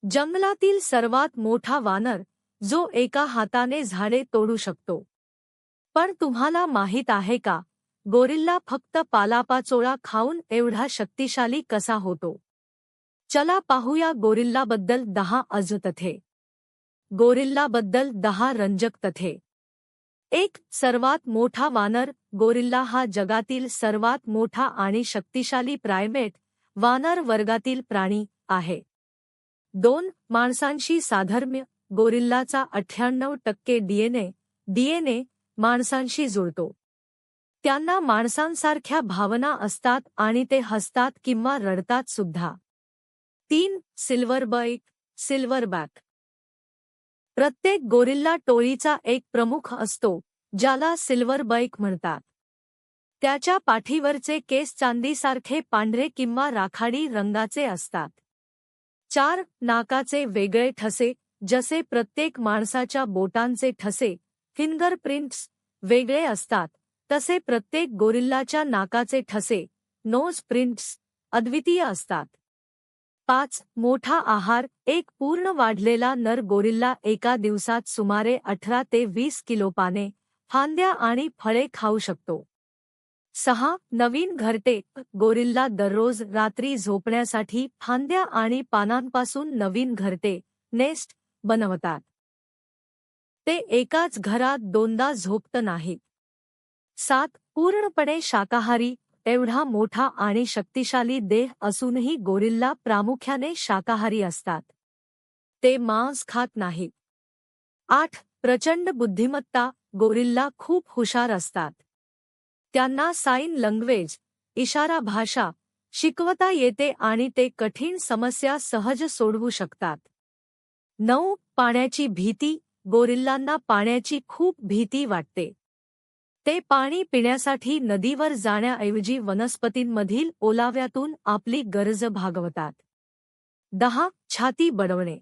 जंगलातील सर्वात मोठा वानर जो एका हाताने झाडे तोडू शकतो. पण तुम्हाला माहित आहे का, गोरिल्ला फक्त पालापाचोळा खाऊन एवढा शक्तिशाली कसा होतो? चला पाहूया गोरिल्लाबद्दल 10 अजब तथ्ये. गोरिल्लाबद्दल 10 रंजक तथ्ये. 1. सर्वात मोठा वानर. गोरिल्ला हा जगातील सर्वात मोठा आणि शक्तिशाली प्रायमेट वानर वर्गातील प्राणी आहे. 2. माणसांशी साधर्म्य. गोरिल्लाचा 98% डीएनए माणसांशी जुळतो. त्यांना माणसांसारख्या भावना असतात आणि ते हसतात किंवा रडतात सुद्धा. 3. सिल्वरबॅक. प्रत्येक गोरिल्ला टोळीचा एक प्रमुख असतो, ज्याला सिल्वरबॅक म्हणतात. त्याच्या पाठीवरचे केस चांदीसारखे पांढरे किंवा राखाडी रंगाचे असतात. 4. नाकाचे वेगळे ठसे. जसे प्रत्येक माणसाच्या बोटांचे ठसे फिंगरप्रिंट्स वेगळे असतात, तसे प्रत्येक गोरिल्लाच्या नाकाचे ठसे नोज प्रिंट्स अद्वितीय असतात. 5. मोठा आहार. एक पूर्ण वाढलेला नर गोरिल्ला एका दिवसात सुमारे 18 ते 20 किलो पाने, फांद्या आणि फळे खाऊ शकतो. 6. नवीन घरटे. गोरिल्ला दररोज रात्री झोपण्यासाठी फांद्या आणि पानांपासून नवीन घरटे नेस्ट बनवतात. ते एकाच घरात दोनदा झोपत नाहीत. 7. पूर्णपणे शाकाहारी. एवढा मोठा आणि शक्तिशाली देह असूनही गोरिल्ला प्रामुख्याने शाकाहारी असतात. ते मांस खात नाहीत. 8. प्रचंड बुद्धिमत्ता. गोरिल्ला खूप हुशार असतात. त्यांना साइन लँग्वेज इशारा भाषा शिकवता येते आणि ते कठीण समस्या सहज सोडवू शकतात. 9. पाण्याची भीती. गोरिल्लांना पाण्याची खूप भीती वाटते. ते पाणी पिण्यासाठी नदीवर जाण्याऐवजी वनस्पतींमधील ओलाव्यातून आपली गरज भागवतात. 10. छाती बडवणे.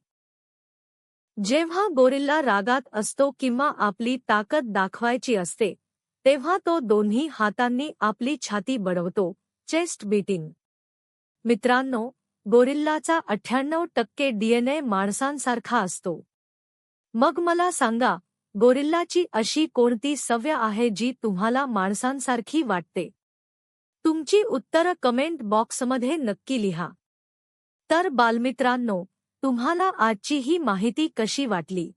जेव्हा गोरिल्ला रागात असतो किंवा आपली ताकद दाखवायची असते, तेव्हा तो दोन्ही हातांनी आपली छाती बडवतो, चेस्ट बीटिंग. मित्रांनो, गोरिल्लाचा 98% डीएनए माणसांसारखा असतो. मग मला सांगा, गोरिल्लाची अशी कोणती सवय आहे जी तुम्हाला माणसांसारखी वाटते? तुमची उत्तरं कमेंट बॉक्समध्ये नक्की लिहा. तर बालमित्रांनो, तुम्हाला आजची ही माहिती कशी वाटली?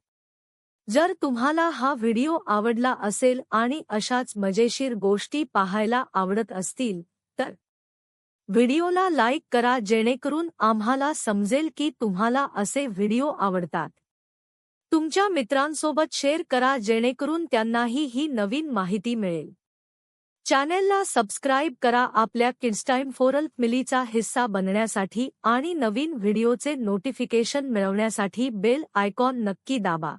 जर तुम्हाला हा व्हिडिओ आवडला असेल आणि अशाच मजेशीर गोष्टी पाहायला आवडत असतील, तर व्हिडिओला लाईक करा जेणेकरून आम्हाला समजेल की तुम्हाला असे व्हिडिओ आवडतात. तुमच्या मित्रांसोबत शेअर करा जेणेकरून त्यांनाही ही नवीन माहिती मिळेल. चॅनेलला सबस्क्राईब करा आपल्या किड्सटाईम फॉर फॅमिलीचा हिस्सा बनण्यासाठी आणि नवीन व्हिडिओचे नोटिफिकेशन मिळवण्यासाठी बेल आयकॉन नक्की दाबा.